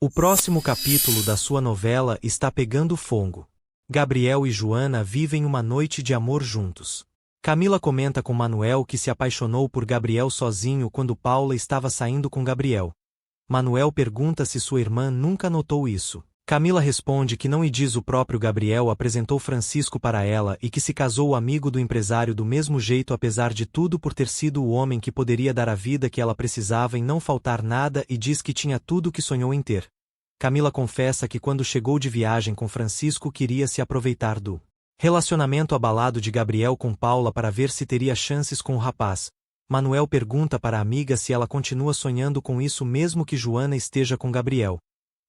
O próximo capítulo da sua novela está pegando fogo. Gabriel e Joana vivem uma noite de amor juntos. Camila comenta com Manuel que se apaixonou por Gabriel sozinho quando Paula estava saindo com Gabriel. Manuel pergunta se sua irmã nunca notou isso. Camila responde que não, e diz o próprio Gabriel apresentou Francisco para ela e que se casou o amigo do empresário do mesmo jeito, apesar de tudo, por ter sido o homem que poderia dar a vida que ela precisava em não faltar nada, e diz que tinha tudo o que sonhou em ter. Camila confessa que quando chegou de viagem com Francisco queria se aproveitar do relacionamento abalado de Gabriel com Paula para ver se teria chances com o rapaz. Manuel pergunta para a amiga se ela continua sonhando com isso mesmo que Joana esteja com Gabriel.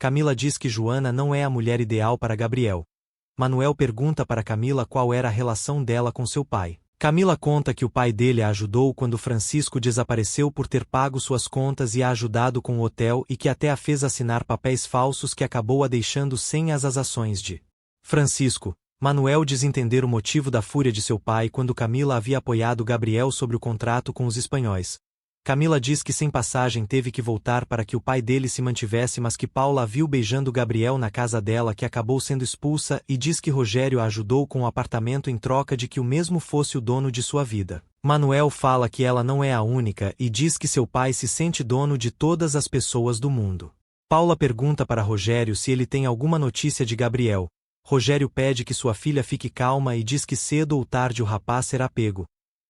Camila diz que Joana não é a mulher ideal para Gabriel. Manuel pergunta para Camila qual era a relação dela com seu pai. Camila conta que o pai dele a ajudou quando Francisco desapareceu por ter pago suas contas e a ajudado com o hotel, e que até a fez assinar papéis falsos que acabou a deixando sem as ações de Francisco. Manuel diz entender o motivo da fúria de seu pai quando Camila havia apoiado Gabriel sobre o contrato com os espanhóis. Camila diz que sem passagem teve que voltar para que o pai dele se mantivesse, mas que Paula a viu beijando Gabriel na casa dela, que acabou sendo expulsa, e diz que Rogério a ajudou com o apartamento em troca de que o mesmo fosse o dono de sua vida. Manuel fala que ela não é a única e diz que seu pai se sente dono de todas as pessoas do mundo. Paula pergunta para Rogério se ele tem alguma notícia de Gabriel. Rogério pede que sua filha fique calma e diz que cedo ou tarde o rapaz será pego.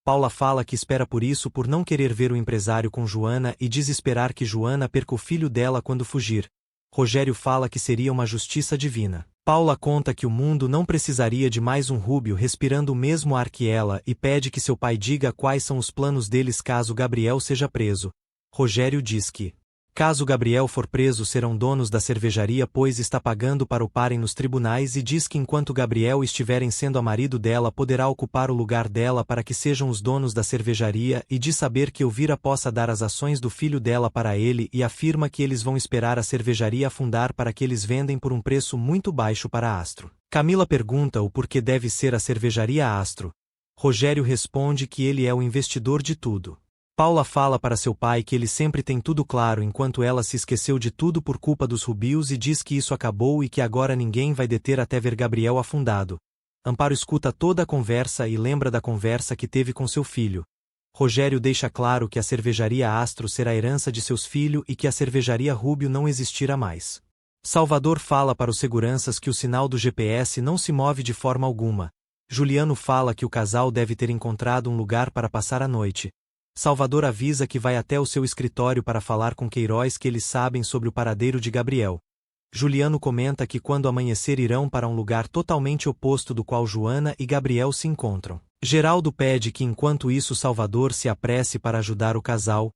Paula fala que espera por isso, por não querer ver o empresário com Joana, e diz esperar que Joana perca o filho dela quando fugir. Rogério fala que seria uma justiça divina. Paula conta que o mundo não precisaria de mais um Rúbio respirando o mesmo ar que ela, e pede que seu pai diga quais são os planos deles caso Gabriel seja preso. Rogério diz que, caso Gabriel for preso, serão donos da cervejaria, pois está pagando para o parem nos tribunais, e diz que enquanto Gabriel estiverem sendo a marido dela, poderá ocupar o lugar dela para que sejam os donos da cervejaria, e diz saber que Elvira possa dar as ações do filho dela para ele, e afirma que eles vão esperar a cervejaria afundar para que eles vendem por um preço muito baixo para Astro. Camila pergunta o porquê deve ser a cervejaria Astro. Rogério responde que ele é o investidor de tudo. Paula fala para seu pai que ele sempre tem tudo claro, enquanto ela se esqueceu de tudo por culpa dos Rubios, e diz que isso acabou e que agora ninguém vai deter até ver Gabriel afundado. Amparo escuta toda a conversa e lembra da conversa que teve com seu filho. Rogério deixa claro que a cervejaria Astro será a herança de seus filhos e que a cervejaria Rubio não existirá mais. Salvador fala para os seguranças que o sinal do GPS não se move de forma alguma. Juliano fala que o casal deve ter encontrado um lugar para passar a noite. Salvador avisa que vai até o seu escritório para falar com Queiroz que eles sabem sobre o paradeiro de Gabriel. Juliano comenta que quando amanhecer irão para um lugar totalmente oposto do qual Joana e Gabriel se encontram. Geraldo pede que enquanto isso Salvador se apresse para ajudar o casal.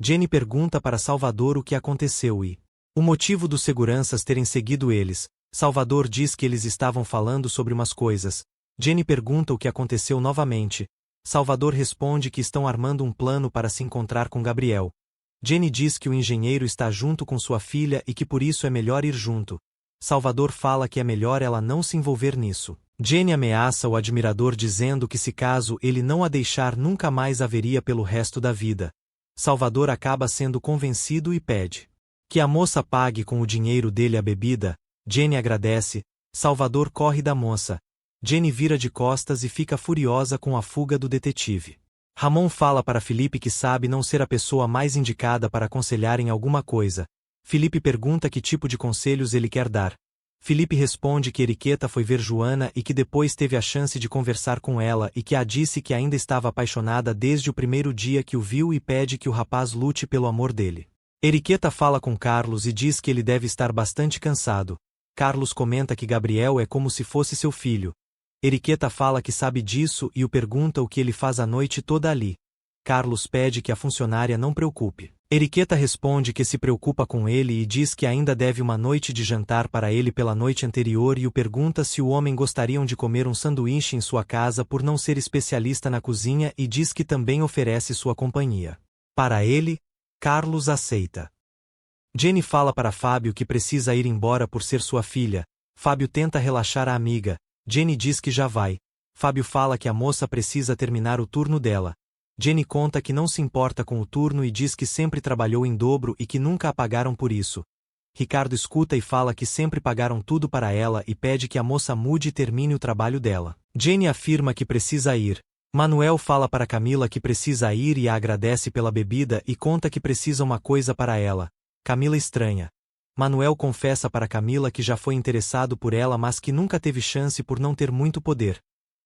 Jenny pergunta para Salvador o que aconteceu e o motivo dos seguranças terem seguido eles. Salvador diz que eles estavam falando sobre umas coisas. Jenny pergunta o que aconteceu novamente. Salvador responde que estão armando um plano para se encontrar com Gabriel. Jenny diz que o engenheiro está junto com sua filha e que por isso é melhor ir junto. Salvador fala que é melhor ela não se envolver nisso. Jenny ameaça o admirador dizendo que se caso ele não a deixar nunca mais a veria pelo resto da vida. Salvador acaba sendo convencido e pede que a moça pague com o dinheiro dele a bebida. Jenny agradece. Salvador corre da moça. Jenny vira de costas e fica furiosa com a fuga do detetive. Ramon fala para Felipe que sabe não ser a pessoa mais indicada para aconselhar em alguma coisa. Felipe pergunta que tipo de conselhos ele quer dar. Felipe responde que Eriqueta foi ver Joana e que depois teve a chance de conversar com ela e que a disse que ainda estava apaixonada desde o primeiro dia que o viu e pede que o rapaz lute pelo amor dele. Eriqueta fala com Carlos e diz que ele deve estar bastante cansado. Carlos comenta que Gabriel é como se fosse seu filho. Eriqueta fala que sabe disso e o pergunta o que ele faz a noite toda ali. Carlos pede que a funcionária não preocupe. Eriqueta responde que se preocupa com ele e diz que ainda deve uma noite de jantar para ele pela noite anterior, e o pergunta se o homem gostariam de comer um sanduíche em sua casa por não ser especialista na cozinha, e diz que também oferece sua companhia. Para ele, Carlos aceita. Jenny fala para Fábio que precisa ir embora por ser sua filha. Fábio tenta relaxar a amiga. Jenny diz que já vai. Fábio fala que a moça precisa terminar o turno dela. Jenny conta que não se importa com o turno e diz que sempre trabalhou em dobro e que nunca a pagaram por isso. Ricardo escuta e fala que sempre pagaram tudo para ela e pede que a moça mude e termine o trabalho dela. Jenny afirma que precisa ir. Manuel fala para Camila que precisa ir e a agradece pela bebida e conta que precisa uma coisa para ela. Camila estranha. Manuel confessa para Camila que já foi interessado por ela, mas que nunca teve chance por não ter muito poder.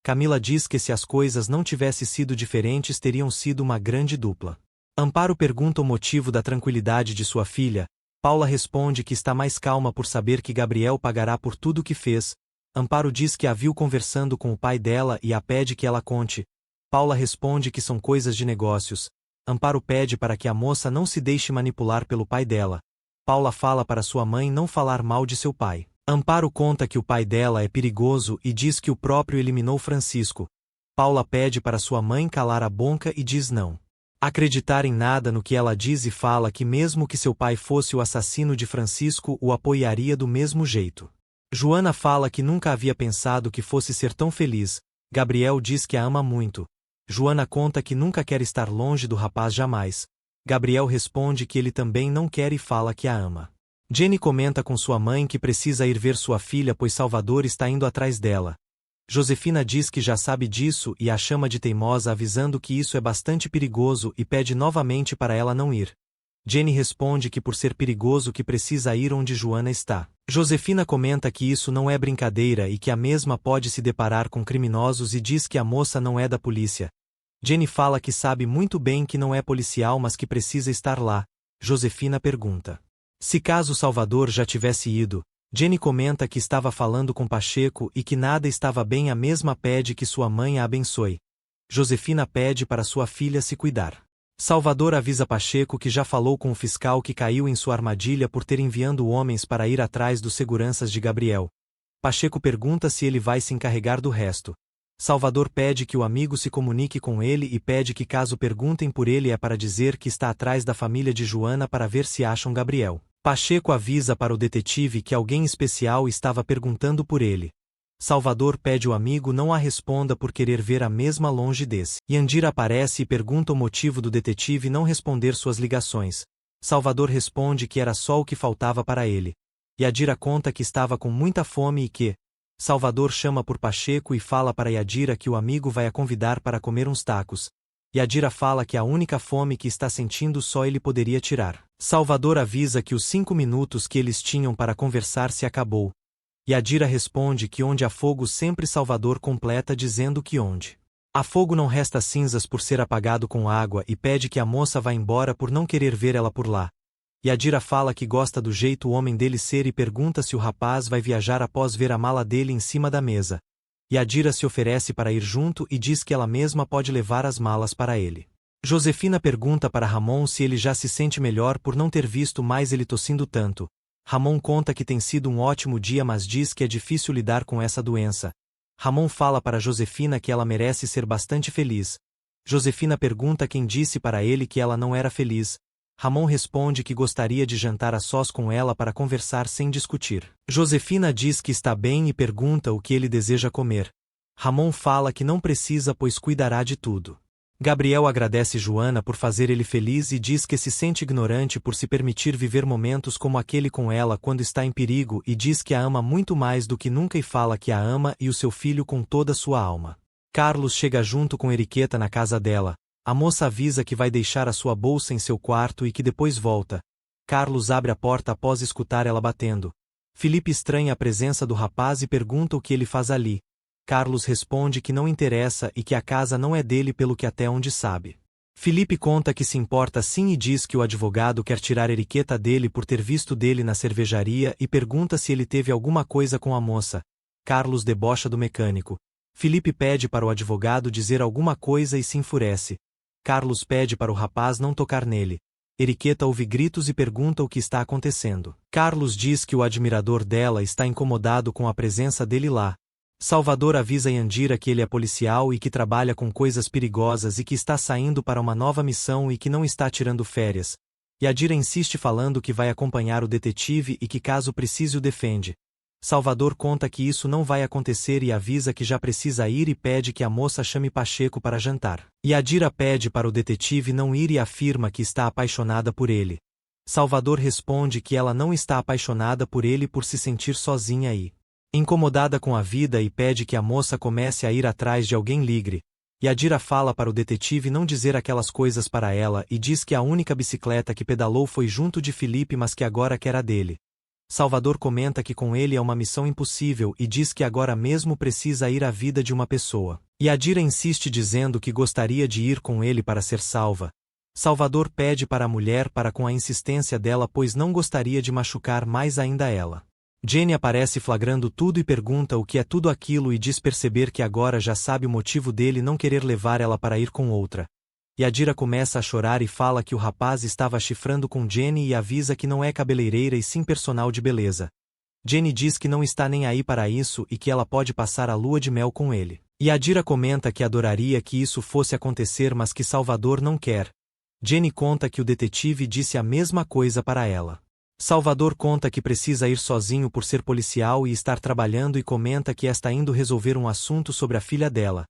Camila diz que se as coisas não tivessem sido diferentes teriam sido uma grande dupla. Amparo pergunta o motivo da tranquilidade de sua filha. Paula responde que está mais calma por saber que Gabriel pagará por tudo o que fez. Amparo diz que a viu conversando com o pai dela e a pede que ela conte. Paula responde que são coisas de negócios. Amparo pede para que a moça não se deixe manipular pelo pai dela. Paula fala para sua mãe não falar mal de seu pai. Amparo conta que o pai dela é perigoso e diz que o próprio eliminou Francisco. Paula pede para sua mãe calar a boca e diz não acreditar em nada no que ela diz e fala que mesmo que seu pai fosse o assassino de Francisco, o apoiaria do mesmo jeito. Joana fala que nunca havia pensado que fosse ser tão feliz. Gabriel diz que a ama muito. Joana conta que nunca quer estar longe do rapaz jamais. Gabriel responde que ele também não quer e fala que a ama. Jenny comenta com sua mãe que precisa ir ver sua filha pois Salvador está indo atrás dela. Josefina diz que já sabe disso e a chama de teimosa avisando que isso é bastante perigoso e pede novamente para ela não ir. Jenny responde que por ser perigoso que precisa ir onde Joana está. Josefina comenta que isso não é brincadeira e que a mesma pode se deparar com criminosos e diz que a moça não é da polícia. Jenny fala que sabe muito bem que não é policial mas que precisa estar lá. Josefina pergunta se caso Salvador já tivesse ido. Jenny comenta que estava falando com Pacheco e que nada estava bem, a mesma pede que sua mãe a abençoe. Josefina pede para sua filha se cuidar. Salvador avisa Pacheco que já falou com o fiscal que caiu em sua armadilha por ter enviando homens para ir atrás dos seguranças de Gabriel. Pacheco pergunta se ele vai se encarregar do resto. Salvador pede que o amigo se comunique com ele e pede que caso perguntem por ele é para dizer que está atrás da família de Joana para ver se acham Gabriel. Pacheco avisa para o detetive que alguém especial estava perguntando por ele. Salvador pede o amigo não a responda por querer ver a mesma longe desse. Yandira aparece e pergunta o motivo do detetive não responder suas ligações. Salvador responde que era só o que faltava para ele. Yadira conta que estava com muita fome e que Salvador chama por Pacheco e fala para Yadira que o amigo vai a convidar para comer uns tacos. Yadira fala que a única fome que está sentindo só ele poderia tirar. Salvador avisa que os 5 minutos que eles tinham para conversar se acabou. Yadira responde que onde há fogo sempre Salvador completa dizendo que onde há fogo não resta cinzas por ser apagado com água e pede que a moça vá embora por não querer ver ela por lá. Yadira fala que gosta do jeito o homem dele ser e pergunta se o rapaz vai viajar após ver a mala dele em cima da mesa. Yadira se oferece para ir junto e diz que ela mesma pode levar as malas para ele. Josefina pergunta para Ramon se ele já se sente melhor por não ter visto mais ele tossindo tanto. Ramon conta que tem sido um ótimo dia mas diz que é difícil lidar com essa doença. Ramon fala para Josefina que ela merece ser bastante feliz. Josefina pergunta quem disse para ele que ela não era feliz. Ramon responde que gostaria de jantar a sós com ela para conversar sem discutir. Josefina diz que está bem e pergunta o que ele deseja comer. Ramon fala que não precisa pois cuidará de tudo. Gabriel agradece Joana por fazer ele feliz e diz que se sente ignorante por se permitir viver momentos como aquele com ela quando está em perigo e diz que a ama muito mais do que nunca e fala que a ama e o seu filho com toda sua alma. Carlos chega junto com Eriqueta na casa dela. A moça avisa que vai deixar a sua bolsa em seu quarto e que depois volta. Carlos abre a porta após escutar ela batendo. Felipe estranha a presença do rapaz e pergunta o que ele faz ali. Carlos responde que não interessa e que a casa não é dele pelo que até onde sabe. Felipe conta que se importa sim e diz que o advogado quer tirar Eriqueta dele por ter visto dele na cervejaria e pergunta se ele teve alguma coisa com a moça. Carlos debocha do mecânico. Felipe pede para o advogado dizer alguma coisa e se enfurece. Carlos pede para o rapaz não tocar nele. Eriqueta ouve gritos e pergunta o que está acontecendo. Carlos diz que o admirador dela está incomodado com a presença dele lá. Salvador avisa Yandira que ele é policial e que trabalha com coisas perigosas e que está saindo para uma nova missão e que não está tirando férias. Yadira insiste falando que vai acompanhar o detetive e que caso precise o defende. Salvador conta que isso não vai acontecer e avisa que já precisa ir e pede que a moça chame Pacheco para jantar. Yadira pede para o detetive não ir e afirma que está apaixonada por ele. Salvador responde que ela não está apaixonada por ele por se sentir sozinha e incomodada com a vida e pede que a moça comece a ir atrás de alguém ligre. Yadira fala para o detetive não dizer aquelas coisas para ela e diz que a única bicicleta que pedalou foi junto de Felipe, mas que agora quer a dele. Salvador comenta que com ele é uma missão impossível e diz que agora mesmo precisa ir à vida de uma pessoa. Yadira insiste dizendo que gostaria de ir com ele para ser salva. Salvador pede para a mulher para com a insistência dela, pois não gostaria de machucar mais ainda ela. Jenny aparece flagrando tudo e pergunta o que é tudo aquilo e diz perceber que agora já sabe o motivo dele não querer levar ela para ir com outra. Yadira começa a chorar e fala que o rapaz estava chifrando com Jenny e avisa que não é cabeleireira e sim personal de beleza. Jenny diz que não está nem aí para isso e que ela pode passar a lua de mel com ele. Yadira comenta que adoraria que isso fosse acontecer, mas que Salvador não quer. Jenny conta que o detetive disse a mesma coisa para ela. Salvador conta que precisa ir sozinho por ser policial e estar trabalhando e comenta que está indo resolver um assunto sobre a filha dela.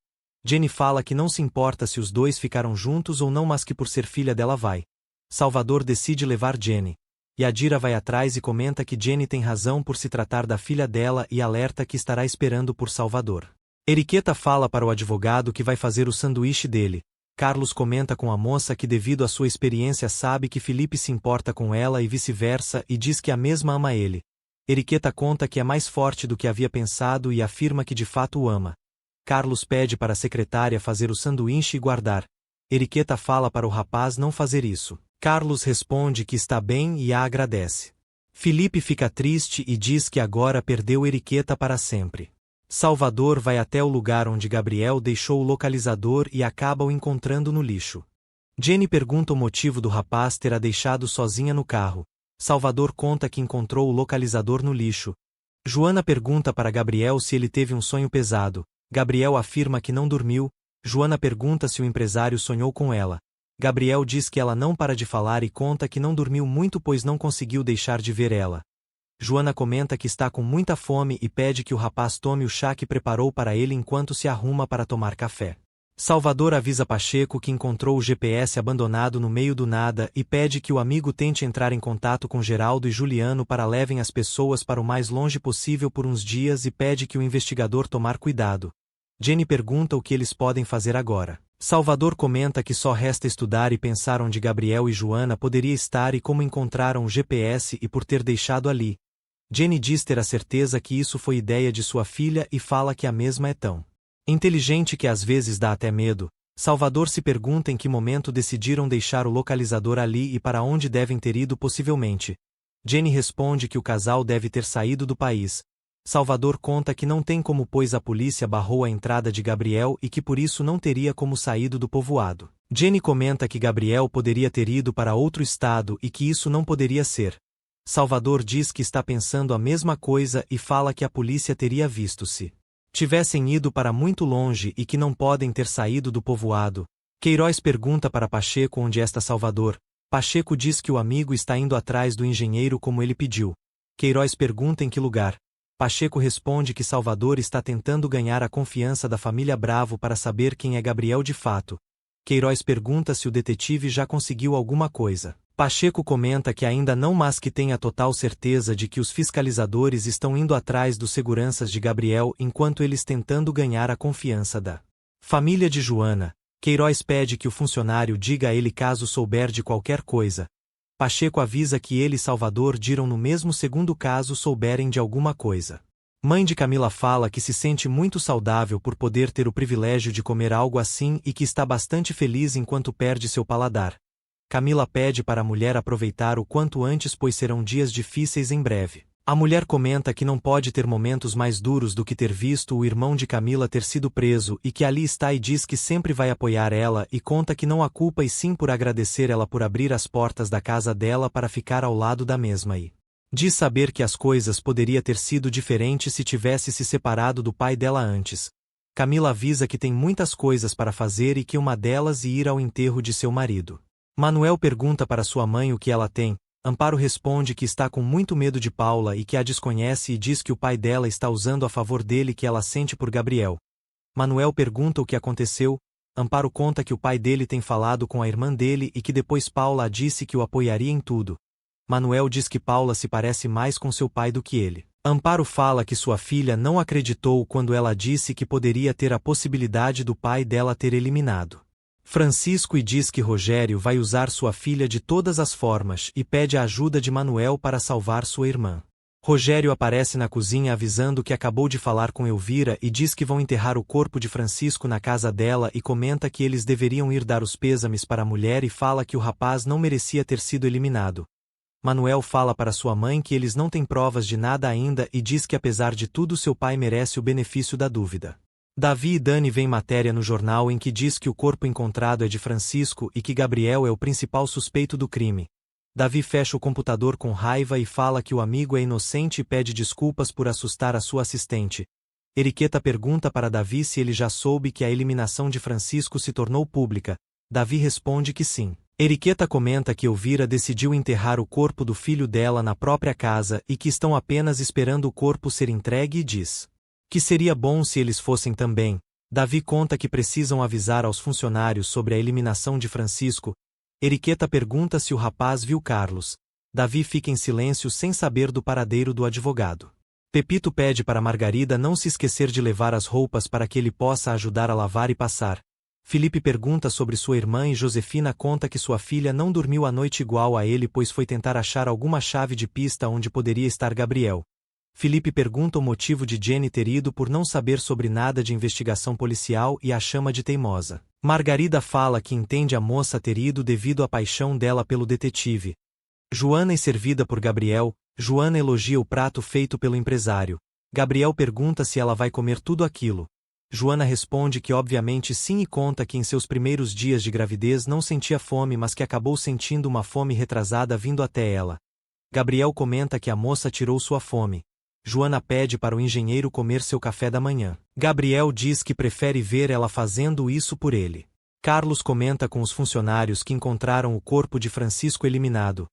Jenny fala que não se importa se os dois ficaram juntos ou não, mas que por ser filha dela vai. Salvador decide levar Jenny. Yadira vai atrás e comenta que Jenny tem razão por se tratar da filha dela e alerta que estará esperando por Salvador. Eriqueta fala para o advogado que vai fazer o sanduíche dele. Carlos comenta com a moça que devido à sua experiência sabe que Felipe se importa com ela e vice-versa e diz que a mesma ama ele. Eriqueta conta que é mais forte do que havia pensado e afirma que de fato o ama. Carlos pede para a secretária fazer o sanduíche e guardar. Eriqueta fala para o rapaz não fazer isso. Carlos responde que está bem e a agradece. Felipe fica triste e diz que agora perdeu Eriqueta para sempre. Salvador vai até o lugar onde Gabriel deixou o localizador e acaba o encontrando no lixo. Jenny pergunta o motivo do rapaz ter a deixado sozinha no carro. Salvador conta que encontrou o localizador no lixo. Joana pergunta para Gabriel se ele teve um sonho pesado. Gabriel afirma que não dormiu. Joana pergunta se o empresário sonhou com ela. Gabriel diz que ela não para de falar e conta que não dormiu muito pois não conseguiu deixar de ver ela. Joana comenta que está com muita fome e pede que o rapaz tome o chá que preparou para ele enquanto se arruma para tomar café. Salvador avisa Pacheco que encontrou o GPS abandonado no meio do nada e pede que o amigo tente entrar em contato com Geraldo e Juliano para levem as pessoas para o mais longe possível por uns dias e pede que o investigador tomar cuidado. Jenny pergunta o que eles podem fazer agora. Salvador comenta que só resta estudar e pensar onde Gabriel e Joana poderia estar e como encontraram o GPS e por ter deixado ali. Jenny diz ter a certeza que isso foi ideia de sua filha e fala que a mesma é tão inteligente que às vezes dá até medo. Salvador se pergunta em que momento decidiram deixar o localizador ali e para onde devem ter ido possivelmente. Jenny responde que o casal deve ter saído do país. Salvador conta que não tem como pois a polícia barrou a entrada de Gabriel e que por isso não teria como saído do povoado. Jenny comenta que Gabriel poderia ter ido para outro estado e que isso não poderia ser. Salvador diz que está pensando a mesma coisa e fala que a polícia teria visto se tivessem ido para muito longe e que não podem ter saído do povoado. Queiroz pergunta para Pacheco onde está Salvador. Pacheco diz que o amigo está indo atrás do engenheiro como ele pediu. Queiroz pergunta em que lugar. Pacheco responde que Salvador está tentando ganhar a confiança da família Bravo para saber quem é Gabriel de fato. Queiroz pergunta se o detetive já conseguiu alguma coisa. Pacheco comenta que ainda não, mas que tem a total certeza de que os fiscalizadores estão indo atrás dos seguranças de Gabriel enquanto eles tentando ganhar a confiança da família de Joana. Queiroz pede que o funcionário diga a ele caso souber de qualquer coisa. Pacheco avisa que ele e Salvador dirão no mesmo segundo caso souberem de alguma coisa. Mãe de Camila fala que se sente muito saudável por poder ter o privilégio de comer algo assim e que está bastante feliz enquanto perde seu paladar. Camila pede para a mulher aproveitar o quanto antes pois serão dias difíceis em breve. A mulher comenta que não pode ter momentos mais duros do que ter visto o irmão de Camila ter sido preso e que ali está e diz que sempre vai apoiar ela e conta que não a culpa e sim por agradecer ela por abrir as portas da casa dela para ficar ao lado da mesma e diz saber que as coisas poderia ter sido diferente se tivesse se separado do pai dela antes. Camila avisa que tem muitas coisas para fazer e que uma delas é ir ao enterro de seu marido. Manuel pergunta para sua mãe o que ela tem. Amparo responde que está com muito medo de Paula e que a desconhece e diz que o pai dela está usando a favor dele que ela sente por Gabriel. Manuel pergunta o que aconteceu. Amparo conta que o pai dele tem falado com a irmã dele e que depois Paula disse que o apoiaria em tudo. Manuel diz que Paula se parece mais com seu pai do que ele. Amparo fala que sua filha não acreditou quando ela disse que poderia ter a possibilidade do pai dela ter eliminado Francisco e diz que Rogério vai usar sua filha de todas as formas e pede a ajuda de Manuel para salvar sua irmã. Rogério aparece na cozinha avisando que acabou de falar com Elvira e diz que vão enterrar o corpo de Francisco na casa dela e comenta que eles deveriam ir dar os pêsames para a mulher e fala que o rapaz não merecia ter sido eliminado. Manuel fala para sua mãe que eles não têm provas de nada ainda e diz que apesar de tudo seu pai merece o benefício da dúvida. Davi e Dani veem matéria no jornal em que diz que o corpo encontrado é de Francisco e que Gabriel é o principal suspeito do crime. Davi fecha o computador com raiva e fala que o amigo é inocente e pede desculpas por assustar a sua assistente. Eriqueta pergunta para Davi se ele já soube que a eliminação de Francisco se tornou pública. Davi responde que sim. Eriqueta comenta que Elvira decidiu enterrar o corpo do filho dela na própria casa e que estão apenas esperando o corpo ser entregue e diz que seria bom se eles fossem também. Davi conta que precisam avisar aos funcionários sobre a eliminação de Francisco. Eriqueta pergunta se o rapaz viu Carlos. Davi fica em silêncio sem saber do paradeiro do advogado. Pepito pede para Margarida não se esquecer de levar as roupas para que ele possa ajudar a lavar e passar. Felipe pergunta sobre sua irmã e Josefina conta que sua filha não dormiu a noite igual a ele pois foi tentar achar alguma chave de pista onde poderia estar Gabriel. Felipe pergunta o motivo de Jenny ter ido por não saber sobre nada de investigação policial e a chama de teimosa. Margarida fala que entende a moça ter ido devido à paixão dela pelo detetive. Joana é servida por Gabriel. Joana elogia o prato feito pelo empresário. Gabriel pergunta se ela vai comer tudo aquilo. Joana responde que obviamente sim e conta que em seus primeiros dias de gravidez não sentia fome mas que acabou sentindo uma fome retrasada vindo até ela. Gabriel comenta que a moça tirou sua fome. Joana pede para o engenheiro comer seu café da manhã. Gabriel diz que prefere ver ela fazendo isso por ele. Carlos comenta com os funcionários que encontraram o corpo de Francisco eliminado.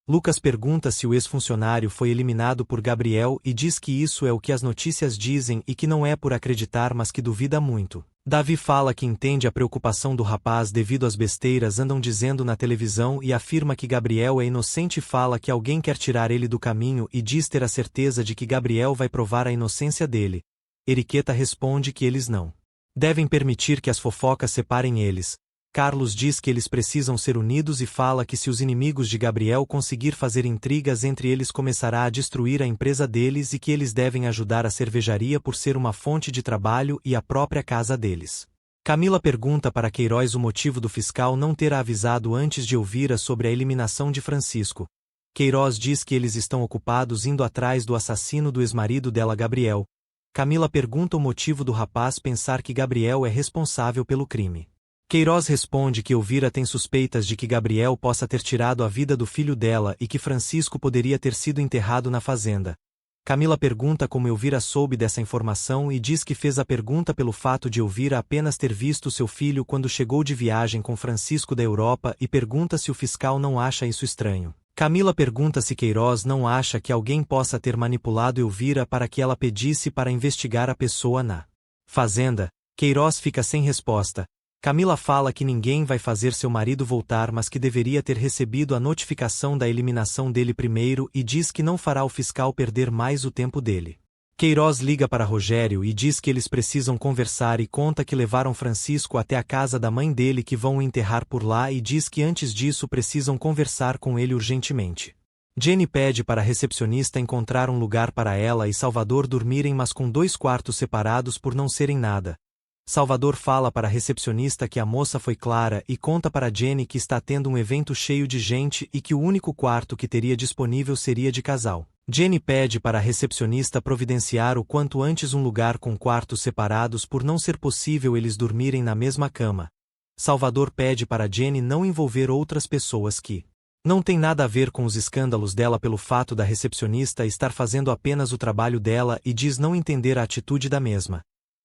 Lucas pergunta se o ex-funcionário foi eliminado por Gabriel e diz que isso é o que as notícias dizem e que não é por acreditar mas que duvida muito. Davi fala que entende a preocupação do rapaz devido às besteiras andam dizendo na televisão e afirma que Gabriel é inocente e fala que alguém quer tirar ele do caminho e diz ter a certeza de que Gabriel vai provar a inocência dele. Eriqueta responde que eles não devem permitir que as fofocas separem eles. Carlos diz que eles precisam ser unidos e fala que se os inimigos de Gabriel conseguir fazer intrigas entre eles começará a destruir a empresa deles e que eles devem ajudar a cervejaria por ser uma fonte de trabalho e a própria casa deles. Camila pergunta para Queiroz o motivo do fiscal não ter a avisado antes de Elvira sobre a eliminação de Francisco. Queiroz diz que eles estão ocupados indo atrás do assassino do ex-marido dela Gabriel. Camila pergunta o motivo do rapaz pensar que Gabriel é responsável pelo crime. Queiroz responde que Elvira tem suspeitas de que Gabriel possa ter tirado a vida do filho dela e que Francisco poderia ter sido enterrado na fazenda. Camila pergunta como Elvira soube dessa informação e diz que fez a pergunta pelo fato de Elvira apenas ter visto seu filho quando chegou de viagem com Francisco da Europa e pergunta se o fiscal não acha isso estranho. Camila pergunta se Queiroz não acha que alguém possa ter manipulado Elvira para que ela pedisse para investigar a pessoa na fazenda. Queiroz fica sem resposta. Camila fala que ninguém vai fazer seu marido voltar mas que deveria ter recebido a notificação da eliminação dele primeiro e diz que não fará o fiscal perder mais o tempo dele. Queiroz liga para Rogério e diz que eles precisam conversar e conta que levaram Francisco até a casa da mãe dele que vão o enterrar por lá e diz que antes disso precisam conversar com ele urgentemente. Jenny pede para a recepcionista encontrar um lugar para ela e Salvador dormirem mas com 2 quartos separados por não serem nada. Salvador fala para a recepcionista que a moça foi clara e conta para Jenny que está tendo um evento cheio de gente e que o único quarto que teria disponível seria de casal. Jenny pede para a recepcionista providenciar o quanto antes um lugar com quartos separados por não ser possível eles dormirem na mesma cama. Salvador pede para Jenny não envolver outras pessoas que não tem nada a ver com os escândalos dela pelo fato da recepcionista estar fazendo apenas o trabalho dela e diz não entender a atitude da mesma.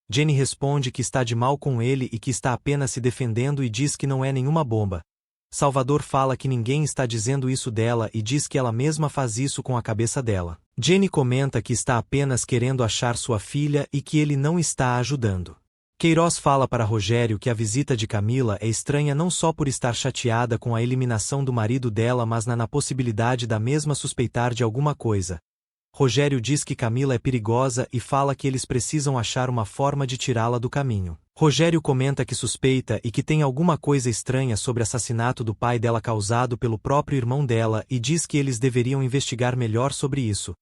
Jenny responde que está de mal com ele e que está apenas se defendendo e diz que não é nenhuma bomba. Salvador fala que ninguém está dizendo isso dela e diz que ela mesma faz isso com a cabeça dela. Jenny comenta que está apenas querendo achar sua filha e que ele não está ajudando. Queiroz fala para Rogério que a visita de Camila é estranha não só por estar chateada com a eliminação do marido dela, mas na possibilidade da mesma suspeitar de alguma coisa. Rogério diz que Camila é perigosa e fala que eles precisam achar uma forma de tirá-la do caminho. Rogério comenta que suspeita e que tem alguma coisa estranha sobre o assassinato do pai dela causado pelo próprio irmão dela e diz que eles deveriam investigar melhor sobre isso.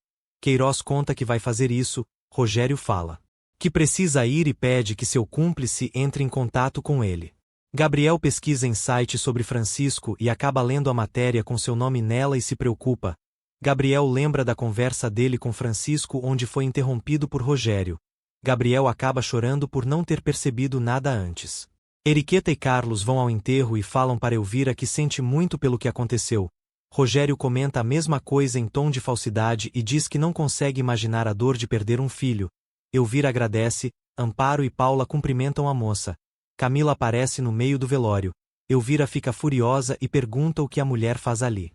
Queiroz conta que vai fazer isso. Rogério fala que precisa ir e pede que seu cúmplice entre em contato com ele. Gabriel pesquisa em site sobre Francisco e acaba lendo a matéria com seu nome nela e se preocupa. Gabriel lembra da conversa dele com Francisco onde foi interrompido por Rogério. Gabriel acaba chorando por não ter percebido nada antes. Eriqueta e Carlos vão ao enterro e falam para Elvira que sente muito pelo que aconteceu. Rogério comenta a mesma coisa em tom de falsidade e diz que não consegue imaginar a dor de perder um filho. Elvira agradece, Amparo e Paula cumprimentam a moça. Camila aparece no meio do velório. Elvira fica furiosa e pergunta o que a mulher faz ali.